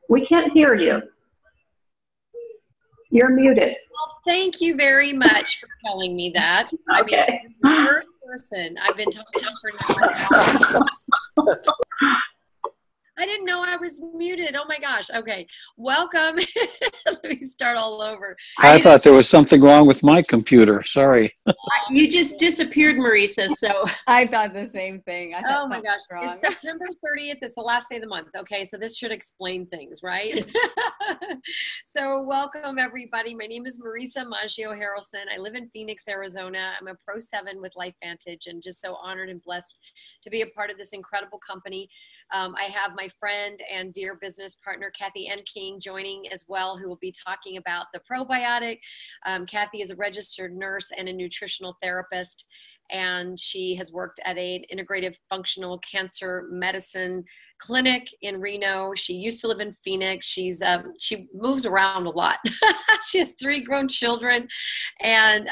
We can't hear you. You're muted. Well, thank you very much for telling me that. Okay. I mean, you're the first person I've been talking to for now. I didn't know I was muted. Oh my gosh. Okay. Welcome. Let me start all over. I thought there was something wrong with my computer. Sorry. You just disappeared, Marisa. So I thought the same thing. I thought oh my gosh. wrong. It's September 30th. It's the last day of the month. Okay. So this should explain things, right? So welcome everybody. My name is Marisa Maggio Harrelson. I live in Phoenix, Arizona. I'm a Pro 7 with LifeVantage and just so honored and blessed to be a part of this incredible company. I have my friend and dear business partner, Kathy N. King, joining as well, who will be talking about the probiotic. Kathy is a registered nurse and a nutritional therapist, and she has worked at an integrative functional cancer medicine clinic in Reno. She used to live in Phoenix. She moves around a lot. She has 3 grown children, and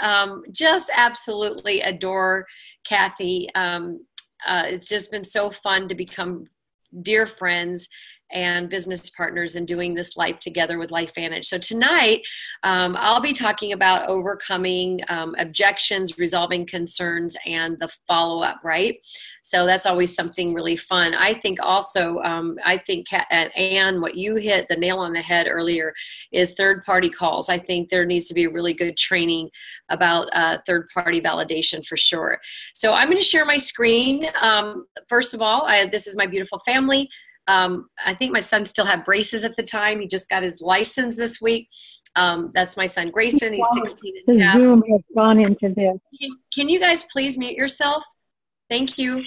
just absolutely adore Kathy. It's just been so fun to become dear friends and business partners and doing this life together with LifeVantage. So tonight, I'll be talking about overcoming objections, resolving concerns, and the follow-up, right? So that's always something really fun. I think also, Anne, what you hit the nail on the head earlier is third-party calls. I think there needs to be really good training about third-party validation for sure. So I'm going to share my screen. First of all, this is my beautiful family. I think my son still had braces at the time. He just got his license this week. That's my son, Grayson. He's 16 and a half. Zoom has gone into this. Can you guys please mute yourself? Thank you.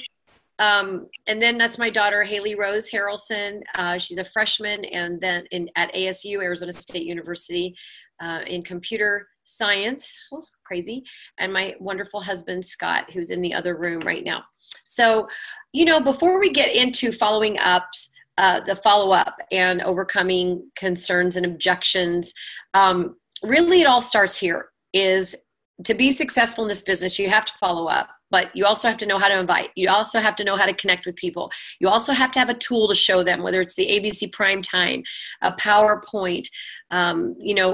And then that's my daughter, Haley Rose Harrelson. She's a freshman and then at ASU, Arizona State University, in computer science. Oh, crazy. And my wonderful husband, Scott, who's in the other room right now. So, before we get into following up, the follow-up and overcoming concerns and objections, really it all starts here. Is to be successful in this business, you have to follow up. But you also have to know how to invite. You also have to know how to connect with people. You also have to have a tool to show them, whether it's the ABC Prime Time, a PowerPoint,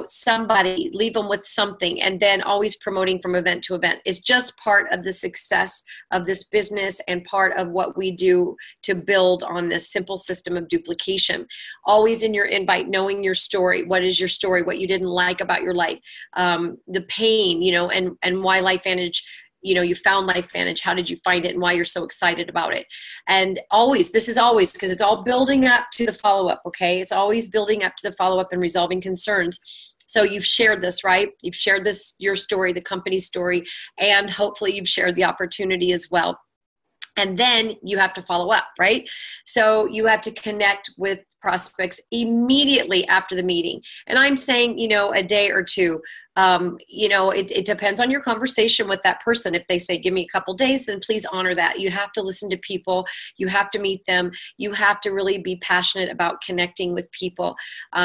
somebody, leave them with something, and then always promoting from event to event is just part of the success of this business and part of what we do to build on this simple system of duplication. Always in your invite, knowing your story. What is your story? What you didn't like about your life? The pain, and why LifeVantage, you found LifeVantage. How did you find it and why you're so excited about it? And this is always, because it's all building up to the follow-up, okay? It's always building up to the follow-up and resolving concerns. So you've shared this, right? You've shared this, your story, the company's story, and hopefully you've shared the opportunity as well. And then you have to follow up, right? So you have to connect with prospects immediately after the meeting. And I'm saying, a day or two. It depends on your conversation with that person. If they say, give me a couple days, then please honor that. You have to listen to people. You have to meet them. You have to really be passionate about connecting with people.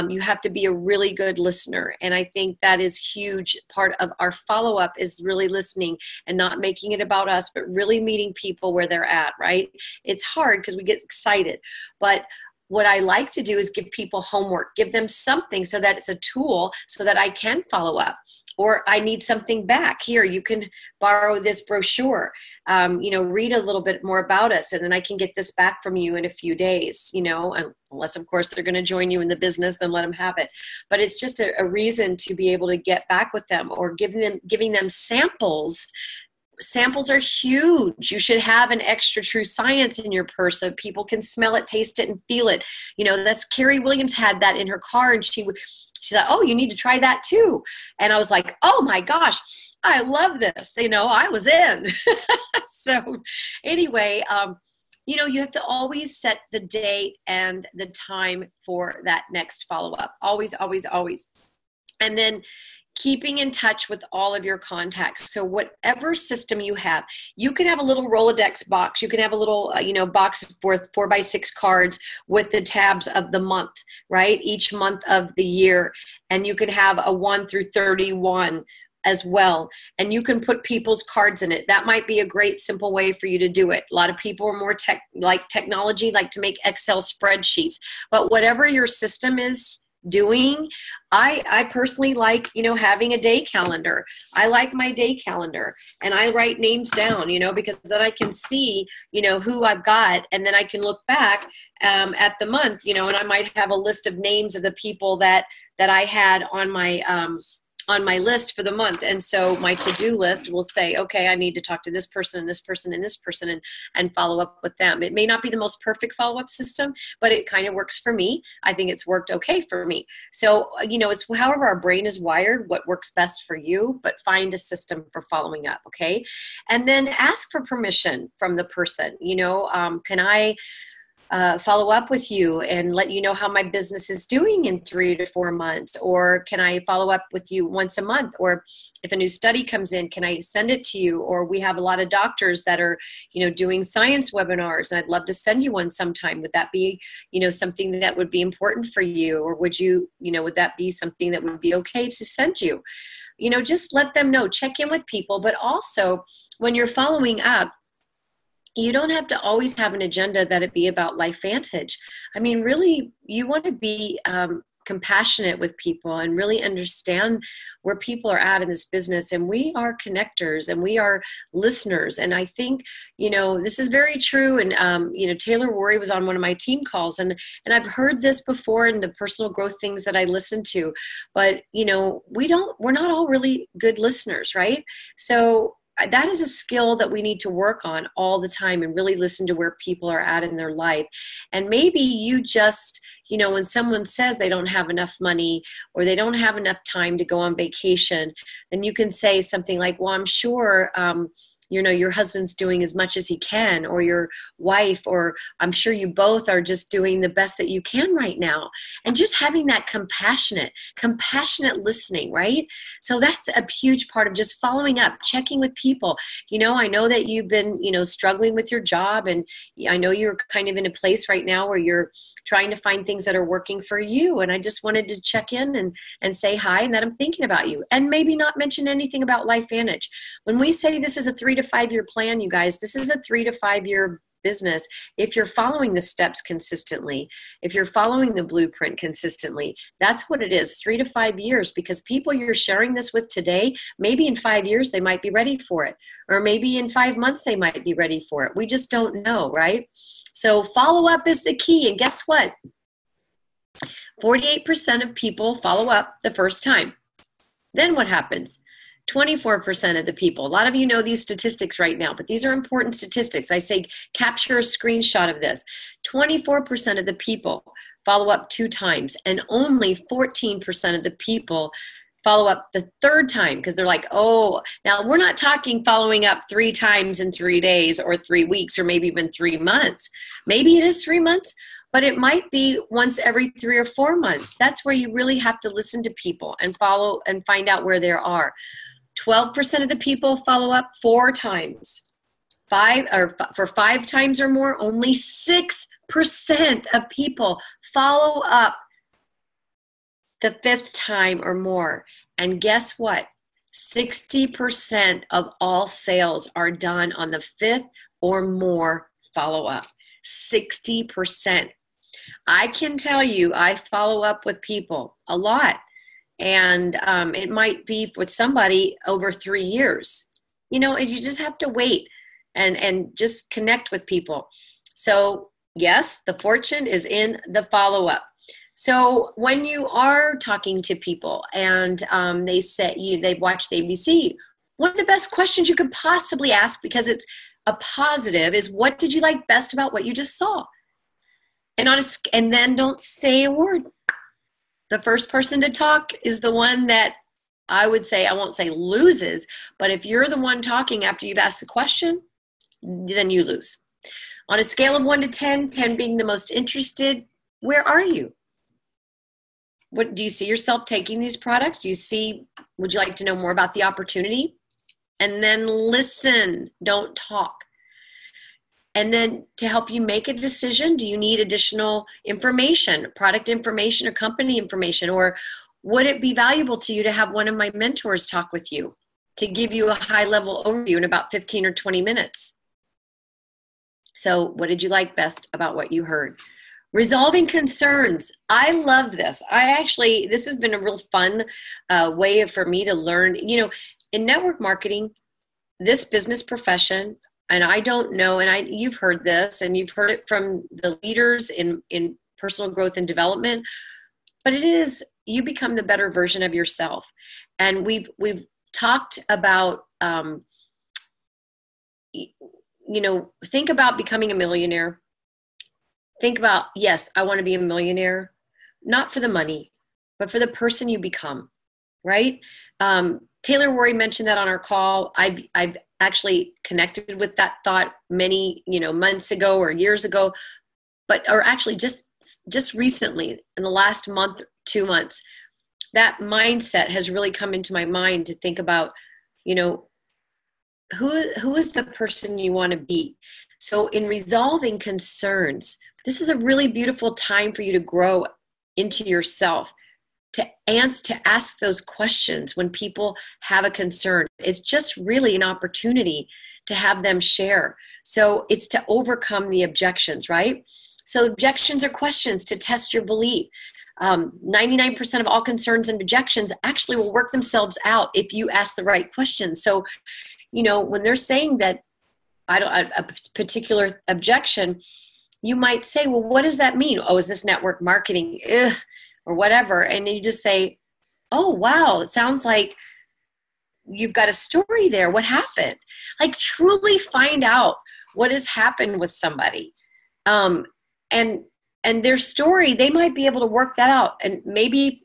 You have to be a really good listener. And I think that is huge. Part of our follow-up is really listening and not making it about us, but really meeting people where they're at, right? It's hard because we get excited, but what I like to do is give people homework, give them something so that it's a tool so that I can follow up. Or I need something back. Here, you can borrow this brochure, read a little bit more about us, and then I can get this back from you in a few days, unless, of course, they're going to join you in the business, then let them have it. But it's just a reason to be able to get back with them or giving them samples samples are huge. You should have an extra true science in your purse so people can smell it, taste it, and feel it. That's Carrie Williams had that in her car, and she said, oh, you need to try that too. And I was like, oh my gosh, I love this. I was in. So anyway, you have to always set the date and the time for that next follow-up. Always, always, always. And then keeping in touch with all of your contacts. So whatever system you have, you can have a little Rolodex box. You can have a little, box worth 4x6 cards with the tabs of the month, right? Each month of the year. And you can have a 1 through 31 as well. And you can put people's cards in it. That might be a great simple way for you to do it. A lot of people are more technology, like to make Excel spreadsheets. But whatever your system is doing, I personally like, having a day calendar. I like my day calendar, and I write names down, because then I can see, who I've got, and then I can look back at the month, and I might have a list of names of the people that I had on my list for the month. And so my to-do list will say, okay, I need to talk to this person and this person and this person and follow up with them. It may not be the most perfect follow-up system, but it kind of works for me. I think it's worked okay for me. So, it's however our brain is wired, what works best for you, but find a system for following up. Okay. And then ask for permission from the person. Can I follow up with you and let you know how my business is doing in 3 to 4 months? Or can I follow up with you once a month? Or if a new study comes in, can I send it to you? Or we have a lot of doctors that are, doing science webinars, and I'd love to send you one sometime. Would that be, something that would be important for you? Or would you, would that be something that would be okay to send you? Just let them know, check in with people. But also when you're following up, you don't have to always have an agenda that it be about LifeVantage. I mean, really, you want to be compassionate with people and really understand where people are at in this business. And we are connectors and we are listeners. And I think, this is very true. And, Taylor Worry was on one of my team calls, and I've heard this before in the personal growth things that I listen to, but, we're not all really good listeners, right? So that is a skill that we need to work on all the time and really listen to where people are at in their life. And maybe you just, when someone says they don't have enough money or they don't have enough time to go on vacation, then you can say something like, well, I'm sure, your husband's doing as much as he can, or your wife, or I'm sure you both are just doing the best that you can right now. And just having that compassionate listening, right? So that's a huge part of just following up, checking with people. I know that you've been, struggling with your job, and I know you're kind of in a place right now where you're trying to find things that are working for you. And I just wanted to check in and say hi, and that I'm thinking about you, and maybe not mention anything about LifeVantage. When we say this is a 3 to 5 year plan, you guys, this is a 3 to 5 year business. If you're following the steps consistently, if you're following the blueprint consistently, that's what it is, 3 to 5 years, because people you're sharing this with today, maybe in 5 years, they might be ready for it. Or maybe in 5 months, they might be ready for it. We just don't know, right? So follow up is the key. And guess what? 48% of people follow up the first time. Then what happens? 24% of the people. A lot of you know these statistics right now, but these are important statistics. I say capture a screenshot of this. 24% of the people follow up 2 times, and only 14% of the people follow up the 3rd time, because they're like, oh, now we're not talking following up 3 times in 3 days or 3 weeks or maybe even 3 months. Maybe it is 3 months, but it might be once every 3 or 4 months. That's where you really have to listen to people and follow and find out where they are. 12% of the people follow up 4 times. For 5 times or more, only 6% of people follow up the 5th time or more. And guess what? 60% of all sales are done on the 5th or more follow-up. 60%. I can tell you, I follow up with people a lot. And it might be with somebody over 3 years. You just have to wait and just connect with people. So yes, the fortune is in the follow-up. So when you are talking to people and they say they've watched the ABC one of the best questions you could possibly ask, because it's a positive, is what did you like best about what you just saw? And then don't say a word. The first person to talk is the one that I would say, I won't say loses, but if you're the one talking after you've asked the question, then you lose. On a scale of 1 to 10, 10 being the most interested, where are you? What do you see yourself taking these products? Would you like to know more about the opportunity? And then listen, don't talk. And then to help you make a decision, do you need additional information, product information or company information? Or would it be valuable to you to have one of my mentors talk with you to give you a high-level overview in about 15 or 20 minutes? So what did you like best about what you heard? Resolving concerns. I love this. This has been a real fun way for me to learn. In network marketing, this business profession, and I don't know, and you've heard this, and you've heard it from the leaders in personal growth and development, but it is, you become the better version of yourself. And we've talked about, think about becoming a millionaire. Think about, yes, I want to be a millionaire, not for the money, but for the person you become, right? Taylor Rory mentioned that on our call. I've actually connected with that thought many, months ago or years ago, or actually just recently in the last month, 2 months, that mindset has really come into my mind to think about, who is the person you want to be? So in resolving concerns, this is a really beautiful time for you to grow into yourself, to ask those questions when people have a concern. It's just really an opportunity to have them share. So it's to overcome the objections, right? So objections are questions to test your belief. 99% of all concerns and objections actually will work themselves out if you ask the right questions. So, when they're saying that a particular objection, you might say, well, what does that mean? Oh, is this network marketing? Ugh, or whatever. And you just say, oh, wow, it sounds like you've got a story there. What happened? Like, truly find out what has happened with somebody. And their story, they might be able to work that out. And maybe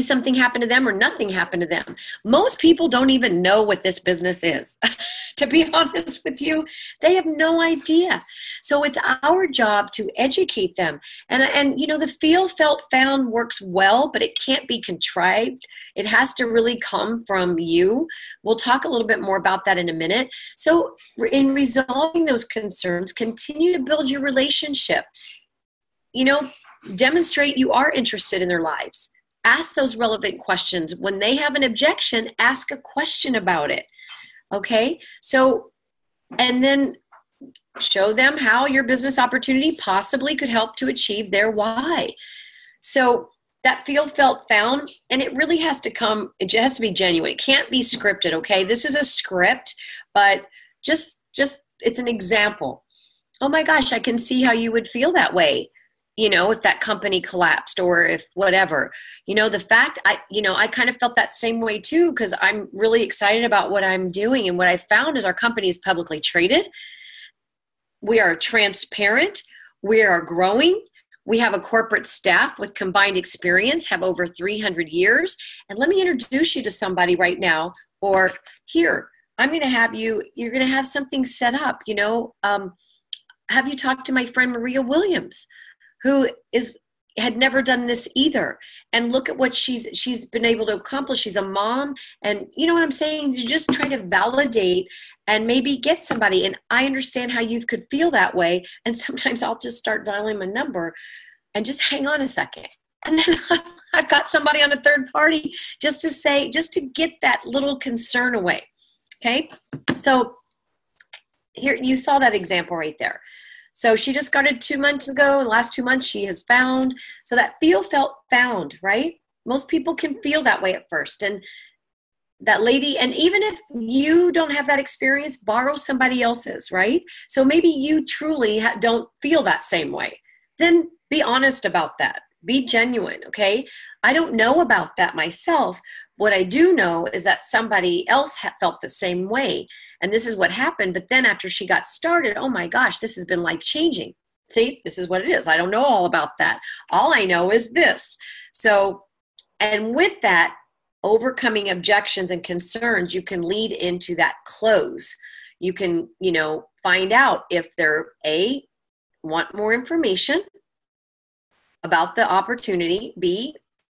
something happened to them or nothing happened to them. Most people don't even know what this business is. To be honest with you, they have no idea. So it's our job to educate them. And the feel, felt, found works well, but it can't be contrived. It has to really come from you. We'll talk a little bit more about that in a minute. So in resolving those concerns, continue to build your relationship. Demonstrate you are interested in their lives. Ask those relevant questions. When they have an objection, ask a question about it. Okay? So, and then show them how your business opportunity possibly could help to achieve their why. So that feel, felt, found, and it really has to come, it has to be genuine. It can't be scripted, okay? This is a script, but just it's an example. Oh my gosh, I can see how you would feel that way. If that company collapsed or if whatever, the fact I kind of felt that same way too, because I'm really excited about what I'm doing. And what I found is our company is publicly traded. We are transparent. We are growing. We have a corporate staff with combined experience, have over 300 years. And let me introduce you to somebody right now, or here, I'm going to have you're going to have something set up, have you talked to my friend Maria Williams, who had never done this either. And look at what she's been able to accomplish. She's a mom. And you know what I'm saying? You just try to validate and maybe get somebody. And I understand how you could feel that way. And sometimes I'll just start dialing my number and just hang on a second. And then I've got somebody on a third party just to get that little concern away. Okay. So here, you saw that example right there. So she just started 2 months ago. In the last 2 months, she has found. So that feel, felt, found, right? Most people can feel that way at first. And that lady, and even if you don't have that experience, borrow somebody else's, right? So maybe you truly don't feel that same way. Then be honest about that. Be genuine, okay? I don't know about that myself, What I do know is that somebody else felt the same way. And this is what happened. But then after she got started, oh my gosh, this has been life-changing. See, this is what it is. I don't know all about that. All I know is this. So, and with that, overcoming objections and concerns, you can lead into that close. You can, find out if they're want more information about the opportunity, B,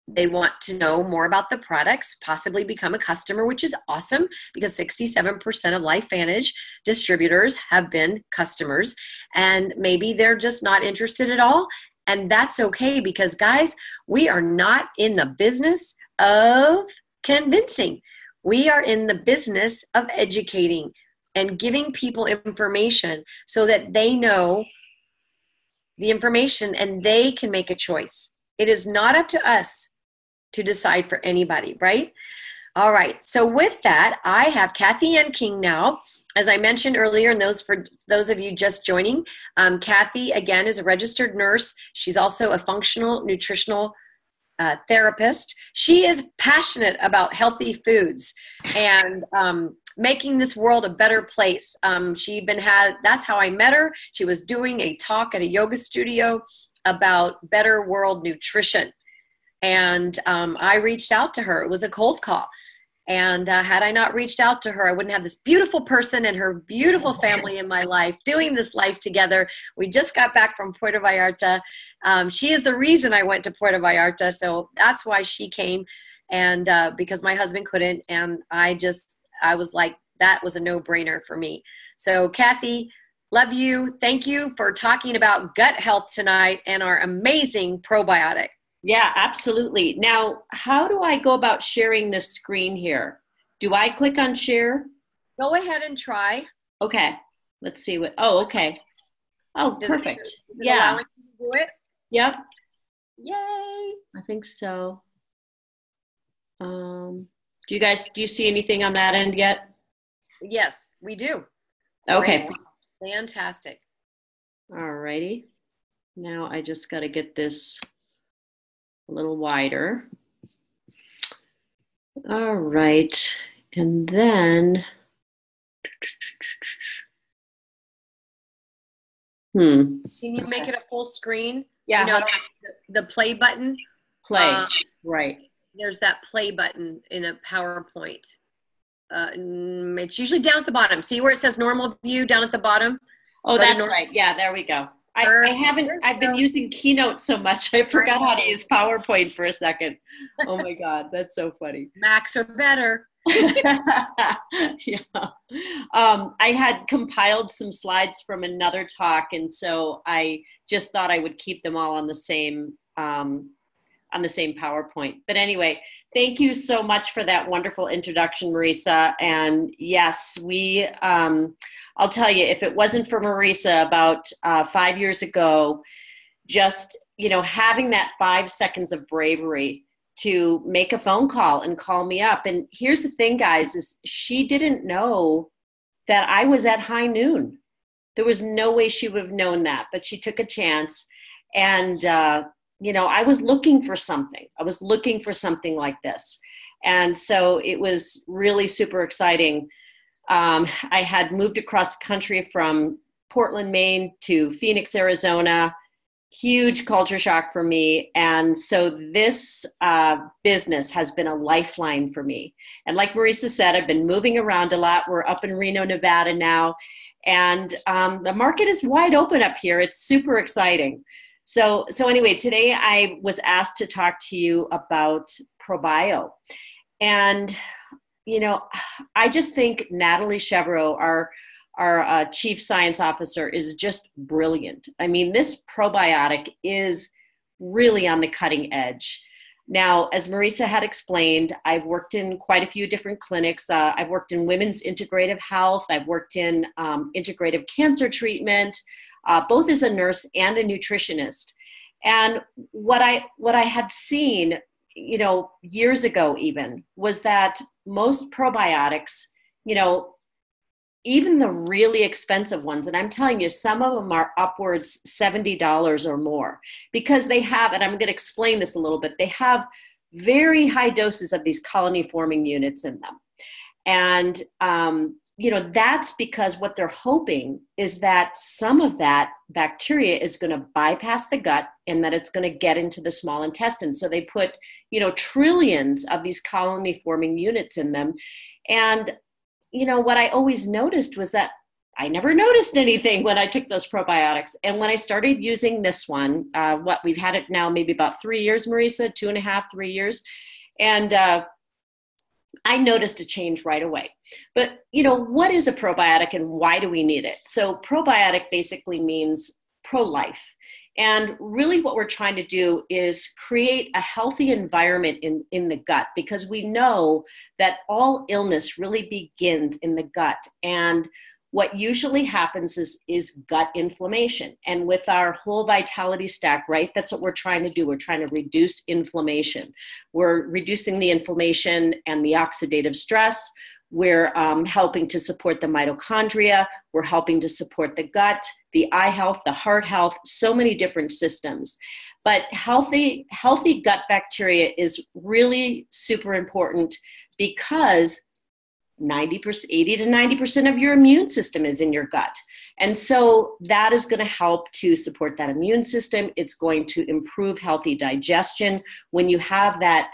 they want to know more about the products, possibly become a customer, which is awesome because 67% of LifeVantage distributors have been customers, and maybe they're just not interested at all. And that's okay because, guys, we are not in the business of convincing. We are in the business of educating and giving people information so that they know the information and they can make a choice. It is not up to us to decide for anybody, right? All right. So with that, I have Kathy Ann King now. As I mentioned earlier, and for those of you just joining, Kathy, again, is a registered nurse. She's also a functional nutritional therapist. She is passionate about healthy foods and making this world a better place. That's how I met her. She was doing a talk at a yoga studio about better world nutrition. And I reached out to her. It was a cold call. And had I not reached out to her, I wouldn't have this beautiful person and her beautiful family in my life doing this life together. We just got back from Puerto Vallarta. She is the reason I went to Puerto Vallarta. So that's why she came. And because my husband couldn't. And I was like, that was a no-brainer for me. So Kathy, love you. Thank you for talking about gut health tonight and our amazing probiotic. Yeah, absolutely. Now, how do I go about sharing this screen here? Do I click on share? Go ahead and try. Okay. Let's see okay. Oh, perfect. Is it Yeah. allowing you to do it? Yep. Yay. I think so. Do you see anything on that end yet? Yes, we do. Okay. Great. Fantastic. All righty. Now I just got to get this a little wider. All right. And then, Can you make it a full screen? Yeah. The play button. Play. Right. There's that play button in a PowerPoint. It's usually down at the bottom. See where it says normal view down at the bottom? Oh, that's right. Yeah, there we go. I've been using Keynote so much, I forgot how to use PowerPoint for a second. Oh my God, that's so funny. Macs are better. Yeah. I had compiled some slides from another talk, and so I just thought I would keep them all on the same PowerPoint. But anyway, thank you so much for that wonderful introduction, Marisa. And yes, I'll tell you, if it wasn't for Marisa about 5 years ago, just, having that 5 seconds of bravery to make a phone call and call me up. And here's the thing, guys, is she didn't know that I was at high noon. There was no way she would have known that, but she took a chance. And, I was looking for something. I was looking for something like this. And so it was really super exciting. I had moved across the country from Portland, Maine to Phoenix, Arizona. Huge culture shock for me. And so this business has been a lifeline for me. And like Marisa said, I've been moving around a lot. We're up in Reno, Nevada now. And the market is wide open up here. It's super exciting. So anyway, today I was asked to talk to you about Probio. And, I just think Natalie Chevreau, our chief science officer, is just brilliant. I mean, this probiotic is really on the cutting edge. Now, as Marisa had explained, I've worked in quite a few different clinics. I've worked in women's integrative health. I've worked in integrative cancer treatment, both as a nurse and a nutritionist. And what I had seen, years ago even, was that most probiotics, even the really expensive ones, and I'm telling you, some of them are upwards $70 or more, because they have, and I'm going to explain this a little bit, they have very high doses of these colony forming units in them. And, that's because what they're hoping is that some of that bacteria is going to bypass the gut and that it's going to get into the small intestine. So they put, trillions of these colony forming units in them. And, what I always noticed was that I never noticed anything when I took those probiotics. And when I started using this one, we've had it now maybe about 3 years, Marisa, 2.5, 3 years. And I noticed a change right away. But, what is a probiotic and why do we need it? So probiotic basically means pro-life. And really what we're trying to do is create a healthy environment in the gut, because we know that all illness really begins in the gut. And what usually happens is gut inflammation. And with our whole vitality stack, right, that's what we're trying to do. We're trying to reduce inflammation. We're reducing the inflammation and the oxidative stress. We're helping to support the mitochondria. We're helping to support the gut, the eye health, the heart health, so many different systems. But healthy gut bacteria is really super important because 80 to 90% of your immune system is in your gut. And so that is going to help to support that immune system. It's going to improve healthy digestion when you have that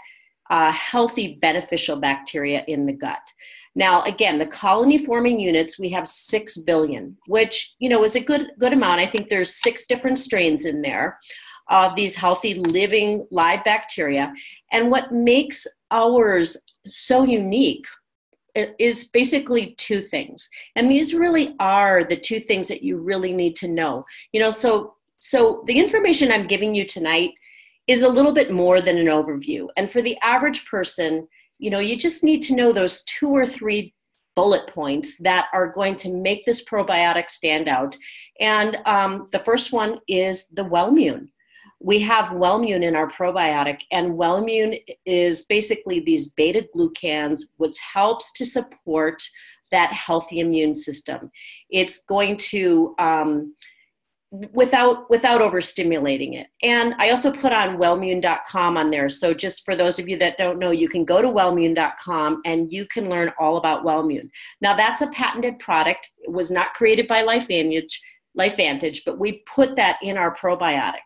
healthy, beneficial bacteria in the gut. Now, again, the colony forming units, we have 6 billion, which, is a good amount. I think there's 6 different strains in there of these healthy living live bacteria. And what makes ours so unique is basically 2 things. And these really are the 2 things that you really need to know. So the information I'm giving you tonight is a little bit more than an overview. And for the average person, you just need to know those 2 or 3 bullet points that are going to make this probiotic stand out. And the first one is the Wellmune. We have Wellmune in our probiotic, and Wellmune is basically these beta glucans, which helps to support that healthy immune system. It's going to, without overstimulating it. And I also put on wellmune.com on there. So just for those of you that don't know, you can go to wellmune.com and you can learn all about Wellmune. Now that's a patented product. It was not created by LifeVantage, but we put that in our probiotic.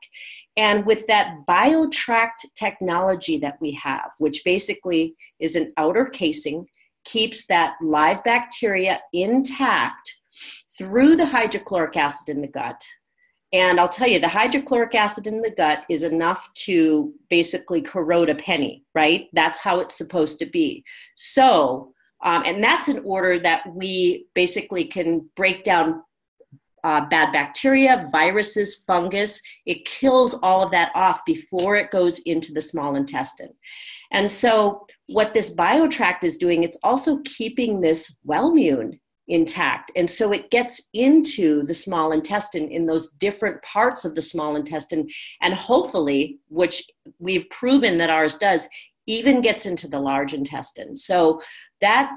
And with that BioTract technology that we have, which basically is an outer casing, keeps that live bacteria intact through the hydrochloric acid in the gut. And I'll tell you, the hydrochloric acid in the gut is enough to basically corrode a penny, right? That's how it's supposed to be. So, and that's in order that we basically can break down bad bacteria, viruses, fungus. It kills all of that off before it goes into the small intestine. And so what this BioTract is doing, it's also keeping this Wellmune intact. And so it gets into the small intestine in those different parts of the small intestine. And hopefully, which we've proven that ours does, even gets into the large intestine. So that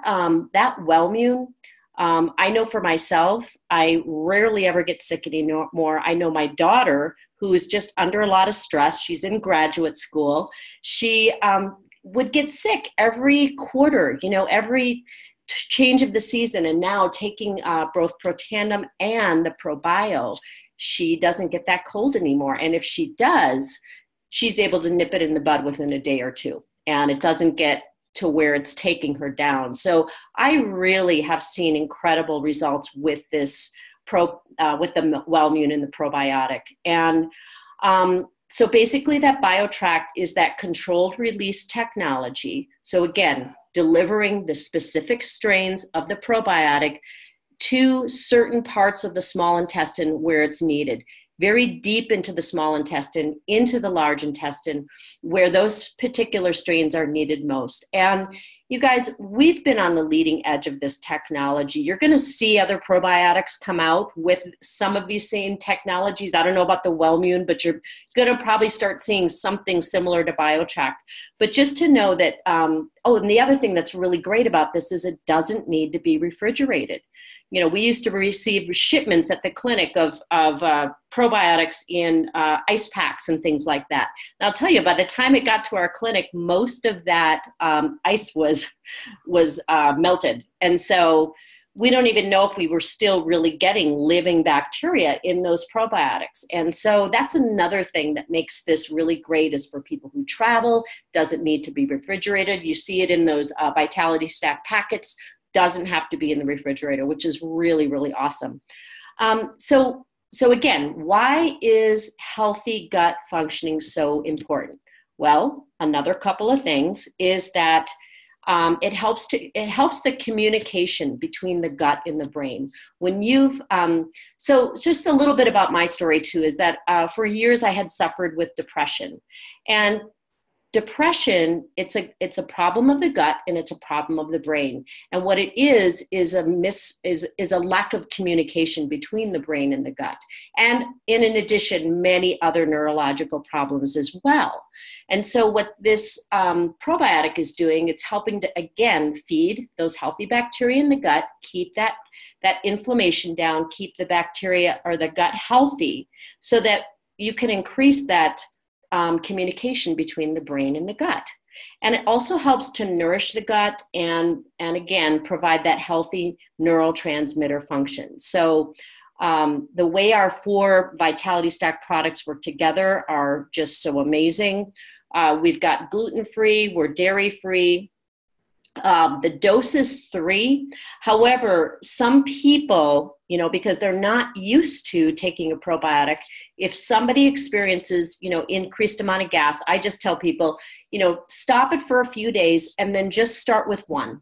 Wellmune, I know for myself, I rarely ever get sick anymore. I know my daughter, who is just under a lot of stress, she's in graduate school, she would get sick every quarter, every change of the season. And now taking both Protandim and the ProBio, she doesn't get that cold anymore. And if she does, she's able to nip it in the bud within a day or 2. And it doesn't get to where it's taking her down. So I really have seen incredible results with this with the Wellmune and the probiotic. And so basically that BioTract is that controlled release technology. So again, delivering the specific strains of the probiotic to certain parts of the small intestine where it's needed. Very deep into the small intestine, into the large intestine, where those particular strains are needed most. And you guys, we've been on the leading edge of this technology. You're going to see other probiotics come out with some of these same technologies. I don't know about the Wellmune, but you're going to probably start seeing something similar to BioTract. But just to know that and the other thing that's really great about this is it doesn't need to be refrigerated. You know, we used to receive shipments at the clinic of probiotics in ice packs and things like that. And I'll tell you, by the time it got to our clinic, most of that ice was melted. And so we don't even know if we were still really getting living bacteria in those probiotics. And so that's another thing that makes this really great, is for people who travel, doesn't need to be refrigerated. You see it in those Vitality Stack packets, doesn't have to be in the refrigerator, which is really, really awesome. So again, why is healthy gut functioning so important? Well, another couple of things is that it helps the communication between the gut and the brain. When you've, so just a little bit about my story too, is that for years I had suffered with depression. And depression, it's a problem of the gut, and it's a problem of the brain. And what it is a lack of communication between the brain and the gut. And in addition, many other neurological problems as well. And so what this probiotic is doing, it's helping to, again, feed those healthy bacteria in the gut, keep that inflammation down, keep the bacteria or the gut healthy, so that you can increase that communication between the brain and the gut. And it also helps to nourish the gut and again, provide that healthy neurotransmitter function. So the way our 4 Vitality Stack products work together are just so amazing. We've got gluten-free, we're dairy-free. The dose is 3. However, some people, you know, because they're not used to taking a probiotic, if somebody experiences, you know, increased amount of gas, I just tell people, you know, stop it for a few days and then just start with 1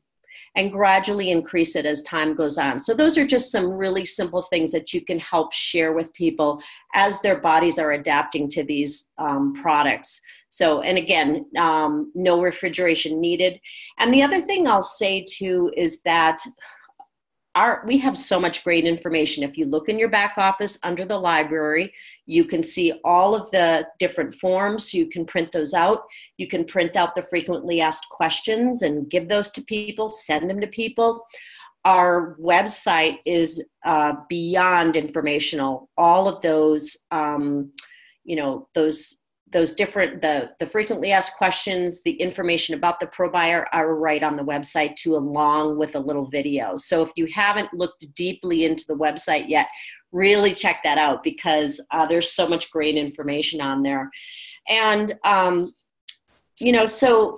and gradually increase it as time goes on. So those are just some really simple things that you can help share with people as their bodies are adapting to these products. So, and again, no refrigeration needed. And the other thing I'll say too is that we have so much great information. If you look in your back office under the library, you can see all of the different forms. You can print those out. You can print out the frequently asked questions and give those to people, send them to people. Our website is beyond informational. All of those, you know, those different, the frequently asked questions, the information about the probiotic are right on the website too, along with a little video. So if you haven't looked deeply into the website yet, really check that out, because there's so much great information on there. And, you know, so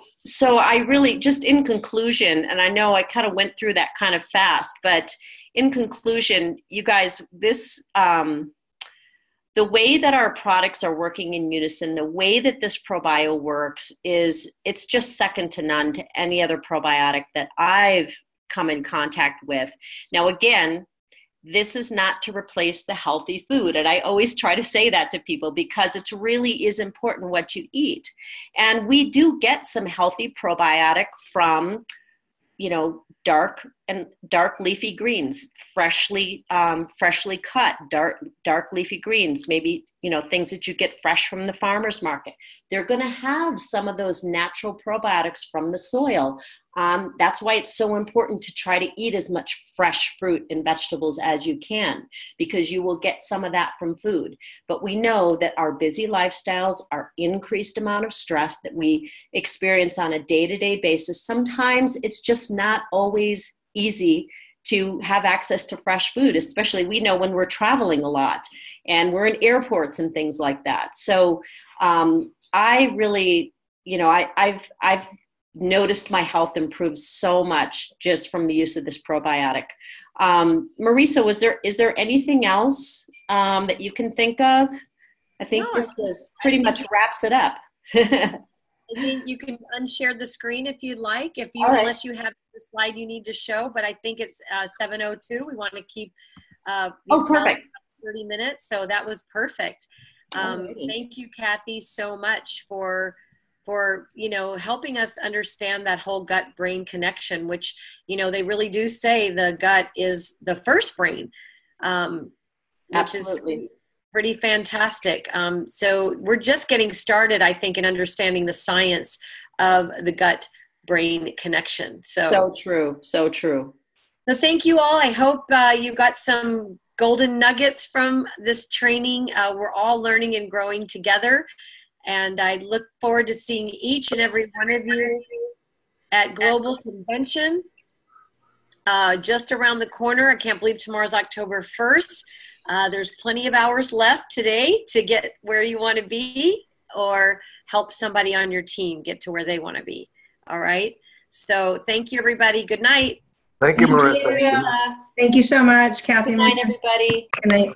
I really, just in conclusion, and I know I kind of went through that kind of fast, but in conclusion, you guys, this, the way that our products are working in unison, the way that this probio works is, it's just second to none to any other probiotic that I've come in contact with. Now, again, this is not to replace the healthy food. And I always try to say that to people, because it really is important what you eat. And we do get some healthy probiotic from, you know, dark leafy greens, freshly cut, dark leafy greens, maybe, you know, things that you get fresh from the farmer's market. They're going to have some of those natural probiotics from the soil. That's why it's so important to try to eat as much fresh fruit and vegetables as you can, because you will get some of that from food. But we know that our busy lifestyles, our increased amount of stress that we experience on a day-to-day basis, sometimes it's just not always easy to have access to fresh food, especially we know when we're traveling a lot and we're in airports and things like that. So I really, you know, I've noticed my health improve so much just from the use of this probiotic. Marisa, is there anything else that you can think of? I think this pretty much wraps it up. I think you can unshare the screen if you'd like, unless you have the slide you need to show, but I think it's 7:02. We want to keep these perfect. 30 minutes. So that was perfect. Thank you, Kathy, so much for, you know, helping us understand that whole gut-brain connection, which, you know, they really do say the gut is the first brain, which is pretty fantastic. So we're just getting started, I think, in understanding the science of the gut brain connection. So true. So true. So thank you all. I hope you got some golden nuggets from this training. We're all learning and growing together. And I look forward to seeing each and every one of you at Global Convention just around the corner. I can't believe tomorrow's October 1st. There's plenty of hours left today to get where you want to be or help somebody on your team get to where they want to be. All right. So thank you, everybody. Good night. Thank you, Marissa. Thank you so much, Kathy. Good night, everybody. Good night.